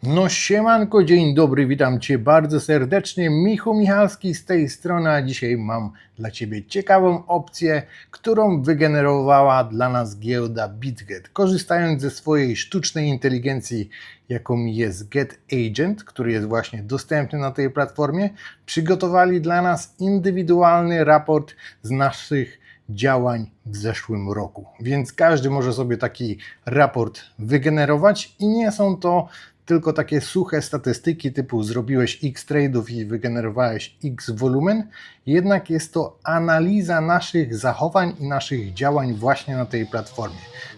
No siemanko, dzień dobry, witam Cię bardzo serdecznie, Michał Michalski z tej strony, a dzisiaj mam dla Ciebie ciekawą opcję, którą wygenerowała dla nas giełda BitGet. Korzystając ze swojej sztucznej inteligencji, jaką jest Get Agent, który jest właśnie dostępny na tej platformie, przygotowali dla nas indywidualny raport z naszych działań w zeszłym roku. Więc każdy może sobie taki raport wygenerować i nie są to tylko takie suche statystyki typu zrobiłeś X trade'ów i wygenerowałeś X wolumen, jednak jest to analiza naszych zachowań i naszych działań właśnie na tej platformie.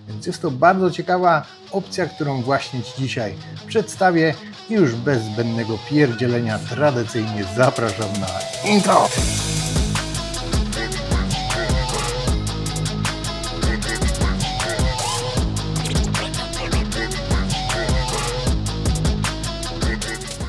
Więc jest to bardzo ciekawa opcja, którą właśnie Ci dzisiaj przedstawię i już bez zbędnego pierdzielenia tradycyjnie zapraszam na intro!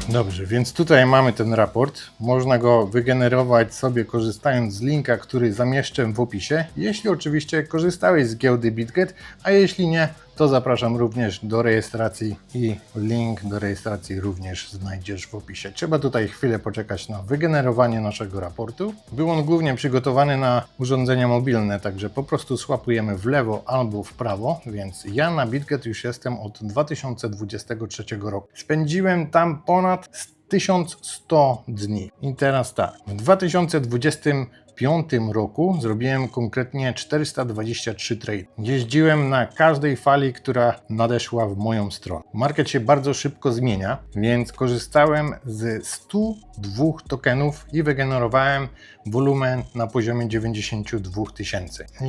Dobrze, więc tutaj mamy ten raport. Można go wygenerować sobie korzystając z linka, który zamieszczę w opisie. Jeśli oczywiście korzystałeś z giełdy BitGet, a jeśli nie, to zapraszam również do rejestracji i link do rejestracji również znajdziesz w opisie. Trzeba tutaj chwilę poczekać na wygenerowanie naszego raportu. Był on głównie przygotowany na urządzenia mobilne, także po prostu swapujemy w lewo albo w prawo, więc ja na BitGet już jestem od 2023 roku. Spędziłem tam ponad 1100 dni. I teraz tak, w 2025 roku zrobiłem konkretnie 423 trade. Jeździłem na każdej fali, która nadeszła w moją stronę. Market się bardzo szybko zmienia, więc korzystałem z 102 tokenów i wygenerowałem wolumen na poziomie 92 000.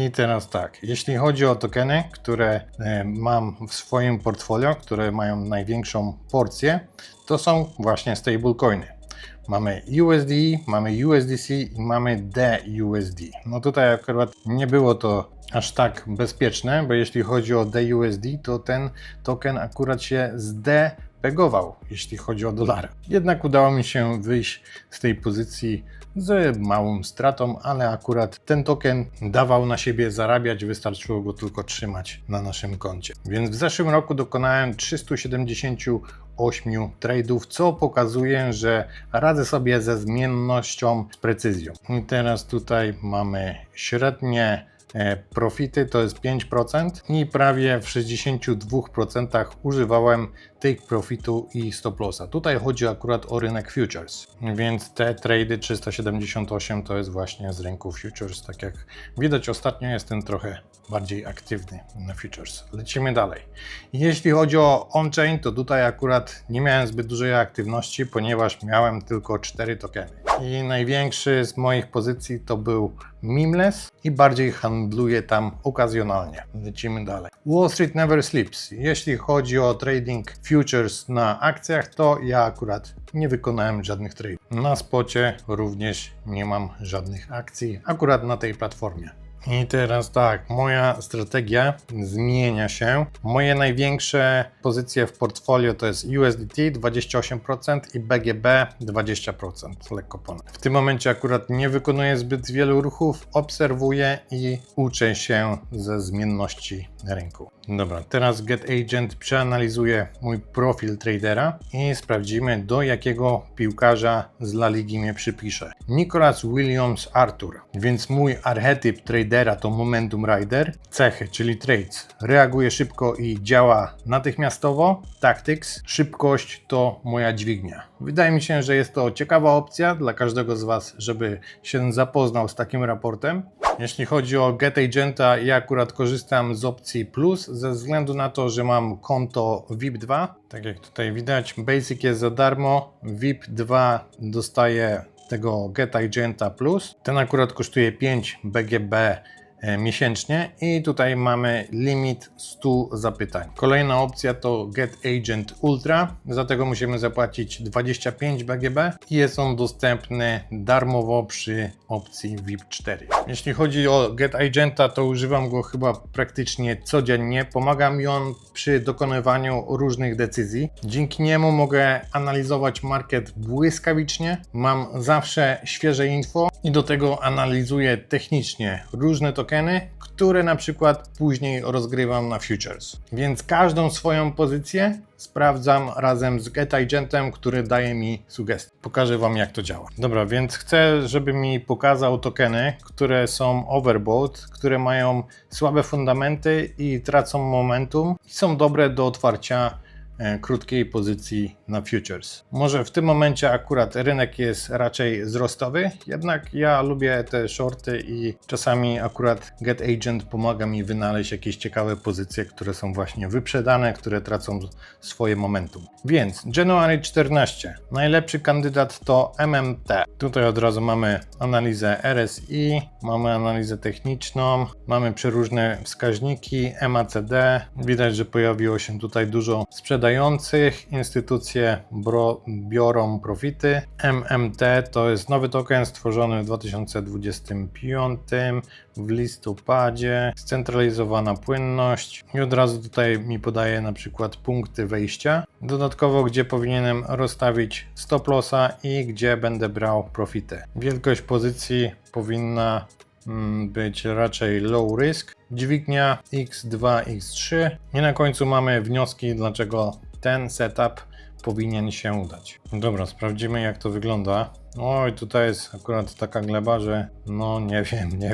I teraz tak, jeśli chodzi o tokeny, które mam w swoim portfolio, które mają największą porcję, to są właśnie stablecoiny. Mamy USD, mamy USDC i mamy DUSD. No tutaj akurat nie było to aż tak bezpieczne, bo jeśli chodzi o DUSD, to ten token akurat się zdepegował, jeśli chodzi o dolary. Jednak udało mi się wyjść z tej pozycji z małą stratą, ale akurat ten token dawał na siebie zarabiać, wystarczyło go tylko trzymać na naszym koncie. Więc w zeszłym roku dokonałem 378 trade'ów, co pokazuje, że radzę sobie ze zmiennością z precyzją. I teraz tutaj mamy średnie profity, to jest 5% i prawie w 62% używałem take profitu i stop lossa. Tutaj chodzi akurat o rynek futures, więc te trady 378 to jest właśnie z rynku futures. Tak jak widać, ostatnio jestem trochę bardziej aktywny na futures. Lecimy dalej. Jeśli chodzi o on-chain, to tutaj akurat nie miałem zbyt dużej aktywności, ponieważ miałem tylko 4 tokeny. I największy z moich pozycji to był Memeless i bardziej handluję tam okazjonalnie. Lecimy dalej. Wall Street never sleeps. Jeśli chodzi o trading futures na akcjach, to ja akurat nie wykonałem żadnych tradeów. Na spocie również nie mam żadnych akcji akurat na tej platformie. I teraz tak, moja strategia zmienia się. Moje największe pozycje w portfolio to jest USDT 28% i BGB 20%, lekko ponad. W tym momencie akurat nie wykonuję zbyt wielu ruchów, obserwuję i uczę się ze zmienności rynku. Dobra, teraz Get Agent przeanalizuje mój profil tradera i sprawdzimy, do jakiego piłkarza z La Ligi mnie przypisze. Nicholas Williams Arthur, więc mój archetyp tradera to Momentum Rider. Cechy, czyli trades. Reaguje szybko i działa natychmiastowo. Tactics, szybkość to moja dźwignia. Wydaje mi się, że jest to ciekawa opcja dla każdego z Was, żeby się zapoznał z takim raportem. Jeśli chodzi o Get Agenta, ja akurat korzystam z opcji Plus ze względu na to, że mam konto VIP2. Tak jak tutaj widać, Basic jest za darmo, VIP2 dostaje tego Get Agenta Plus. Ten akurat kosztuje 5 BGB miesięcznie i tutaj mamy limit 100 zapytań. Kolejna opcja to Get Agent Ultra, za tego musimy zapłacić 25 BGB i jest on dostępny darmowo przy opcji VIP4. Jeśli chodzi o Get Agenta, to używam go chyba praktycznie codziennie. Pomaga mi on przy dokonywaniu różnych decyzji. Dzięki niemu mogę analizować market błyskawicznie, mam zawsze świeże info i do tego analizuję technicznie różne tokeny, które na przykład później rozgrywam na futures. Więc każdą swoją pozycję sprawdzam razem z GetAgentem, który daje mi sugestie. Pokażę Wam, jak to działa. Dobra, więc chcę, żeby mi pokazał tokeny, które są overbought, które mają słabe fundamenty i tracą momentum i są dobre do otwarcia krótkiej pozycji na futures. Może w tym momencie akurat rynek jest raczej wzrostowy, jednak ja lubię te shorty i czasami akurat GetAgent pomaga mi wynaleźć jakieś ciekawe pozycje, które są właśnie wyprzedane, które tracą swoje momentum. Więc January 14. Najlepszy kandydat to MMT. Tutaj od razu mamy analizę RSI, mamy analizę techniczną, mamy przeróżne wskaźniki, MACD. Widać, że pojawiło się tutaj dużo sprzedających, instytucje biorą profity. MMT to jest nowy token stworzony w 2025 w listopadzie, scentralizowana płynność i od razu tutaj mi podaje na przykład punkty wejścia. Dodatkowo, gdzie powinienem rozstawić stop lossa i gdzie będę brał profity. Wielkość pozycji powinna być raczej low risk. Dźwignia X2, X3 i na końcu mamy wnioski, dlaczego ten setup powinien się udać. Dobra, sprawdzimy, jak to wygląda. Oj, tutaj jest akurat taka gleba, że no nie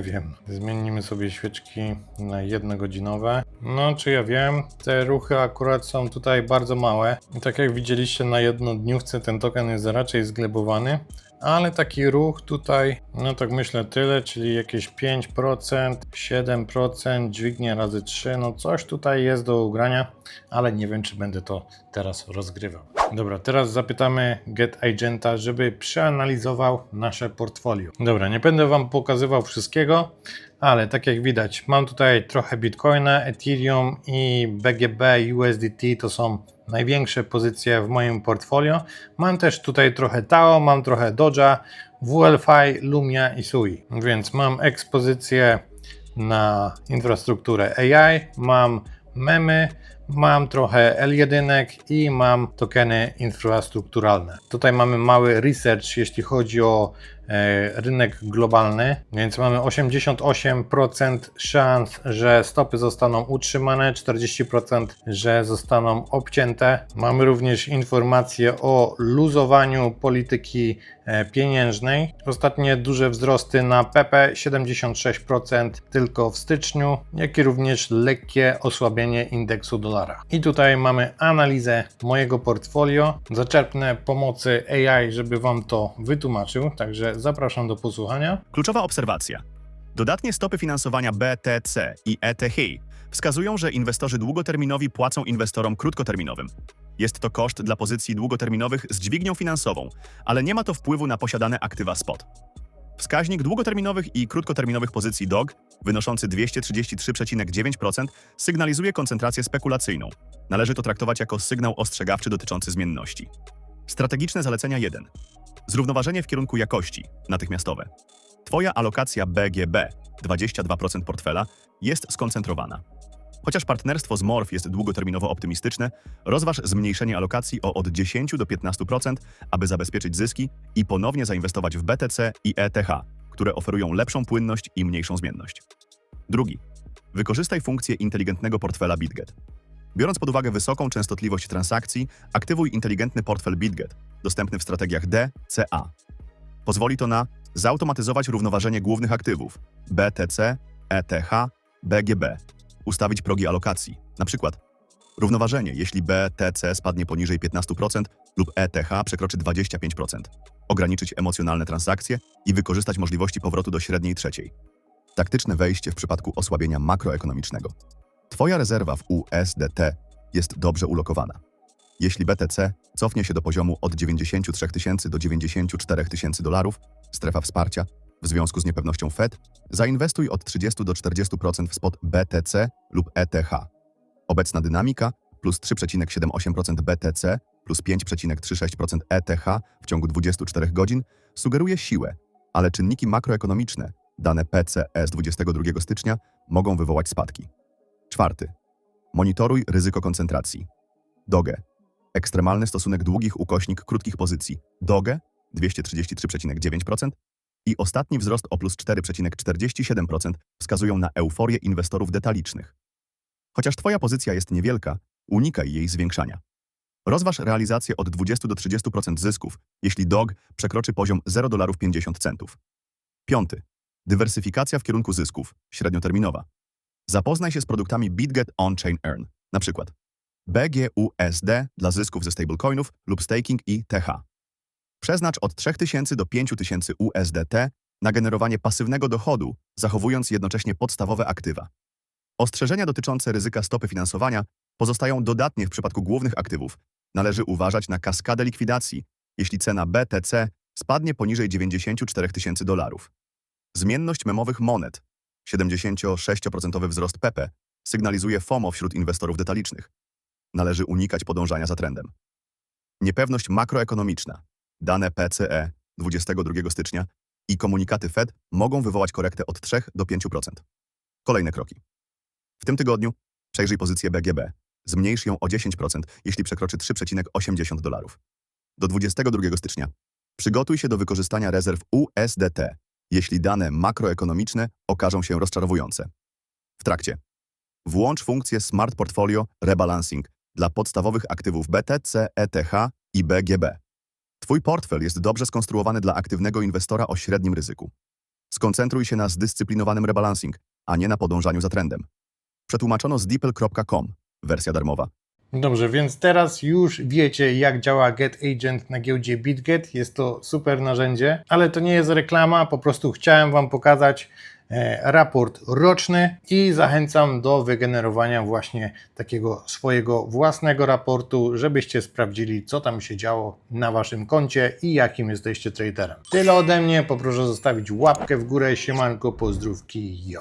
wiem. Zmienimy sobie świeczki na 1-godzinowe. No, czy ja wiem, te ruchy akurat są tutaj bardzo małe. I tak jak widzieliście na jednodniówce, ten token jest raczej zglebowany. Ale taki ruch tutaj, no tak myślę tyle, czyli jakieś 5%, 7%, dźwignia razy 3, no coś tutaj jest do ugrania, ale nie wiem, czy będę to teraz rozgrywał. Dobra, teraz zapytamy GetAgenta, żeby przeanalizował nasze portfolio. Dobra, nie będę Wam pokazywał wszystkiego, ale tak jak widać, mam tutaj trochę Bitcoina, Ethereum i BGB, USDT to są największe pozycje w moim portfolio. Mam też tutaj trochę TAO, mam trochę Doge'a, WLFi, Lumia i Sui. Więc mam ekspozycję na infrastrukturę AI, mam memy, mam trochę L1 i mam tokeny infrastrukturalne. Tutaj mamy mały research, jeśli chodzi o rynek globalny, więc mamy 88% szans, że stopy zostaną utrzymane, 40% że zostaną obcięte. Mamy również informacje o luzowaniu polityki pieniężnej. Ostatnie duże wzrosty na PP 76% tylko w styczniu, jak i również lekkie osłabienie indeksu dolara. I tutaj mamy analizę mojego portfolio. Zaczerpnę pomocy AI, żeby Wam to wytłumaczył, także zapraszam do posłuchania. Kluczowa obserwacja. Dodatnie stopy finansowania BTC i ETH wskazują, że inwestorzy długoterminowi płacą inwestorom krótkoterminowym. Jest to koszt dla pozycji długoterminowych z dźwignią finansową, ale nie ma to wpływu na posiadane aktywa spot. Wskaźnik długoterminowych i krótkoterminowych pozycji DOG, wynoszący 233,9%, sygnalizuje koncentrację spekulacyjną. Należy to traktować jako sygnał ostrzegawczy dotyczący zmienności. Strategiczne zalecenia 1. Zrównoważenie w kierunku jakości, natychmiastowe. Twoja alokacja BGB, 22% portfela, jest skoncentrowana. Chociaż partnerstwo z Morph jest długoterminowo optymistyczne, rozważ zmniejszenie alokacji o od 10 do 15%, aby zabezpieczyć zyski i ponownie zainwestować w BTC i ETH, które oferują lepszą płynność i mniejszą zmienność. Drugi. Wykorzystaj funkcję inteligentnego portfela BitGet. Biorąc pod uwagę wysoką częstotliwość transakcji, aktywuj inteligentny portfel BitGet, dostępny w strategiach D, C, A. Pozwoli to na zautomatyzować równoważenie głównych aktywów BTC, ETH, BGB, ustawić progi alokacji, np. równoważenie, jeśli BTC spadnie poniżej 15% lub ETH przekroczy 25%, ograniczyć emocjonalne transakcje i wykorzystać możliwości powrotu do średniej trzeciej. Taktyczne wejście w przypadku osłabienia makroekonomicznego. Twoja rezerwa w USDT jest dobrze ulokowana. Jeśli BTC cofnie się do poziomu od 93 tysięcy do 94 tysięcy dolarów, strefa wsparcia, w związku z niepewnością Fed, zainwestuj od 30 do 40% w spot BTC lub ETH. Obecna dynamika plus 3,78% BTC plus 5,36% ETH w ciągu 24 godzin sugeruje siłę, ale czynniki makroekonomiczne, dane PCE z 22 stycznia, mogą wywołać spadki. 4. Monitoruj ryzyko koncentracji. DOGE. Ekstremalny stosunek długich ukośnik krótkich pozycji. DOGE 233,9%, i ostatni wzrost o plus 4,47% wskazują na euforię inwestorów detalicznych. Chociaż Twoja pozycja jest niewielka, unikaj jej zwiększania. Rozważ realizację od 20 do 30% zysków, jeśli DOG przekroczy poziom $0,50. 5. Dywersyfikacja w kierunku zysków, średnioterminowa. Zapoznaj się z produktami BitGet On-Chain Earn, np. BGUSD dla zysków ze stablecoinów lub staking i TH. Przeznacz od 3000 do 5000 USDT na generowanie pasywnego dochodu, zachowując jednocześnie podstawowe aktywa. Ostrzeżenia dotyczące ryzyka stopy finansowania pozostają dodatnie w przypadku głównych aktywów. Należy uważać na kaskadę likwidacji, jeśli cena BTC spadnie poniżej $94,000. Zmienność memowych monet, 76% wzrost PP, sygnalizuje FOMO wśród inwestorów detalicznych. Należy unikać podążania za trendem. Niepewność makroekonomiczna, dane PCE 22 stycznia i komunikaty Fed mogą wywołać korektę od 3 do 5%. Kolejne kroki. W tym tygodniu przejrzyj pozycję BGB. Zmniejsz ją o 10%, jeśli przekroczy $3,80. Do 22 stycznia przygotuj się do wykorzystania rezerw USDT, jeśli dane makroekonomiczne okażą się rozczarowujące. W trakcie włącz funkcję Smart Portfolio Rebalancing dla podstawowych aktywów BTC, ETH i BGB. Twój portfel jest dobrze skonstruowany dla aktywnego inwestora o średnim ryzyku. Skoncentruj się na zdyscyplinowanym rebalancing, a nie na podążaniu za trendem. Przetłumaczono z deeple.com, wersja darmowa. Dobrze, więc teraz już wiecie, jak działa GetAgent na giełdzie BitGet. Jest to super narzędzie, ale to nie jest reklama, po prostu chciałem Wam pokazać raport roczny i zachęcam do wygenerowania właśnie takiego swojego własnego raportu, żebyście sprawdzili, co tam się działo na Waszym koncie i jakim jesteście traderem. Tyle ode mnie, poproszę zostawić łapkę w górę, siemanko, pozdrówki, jo.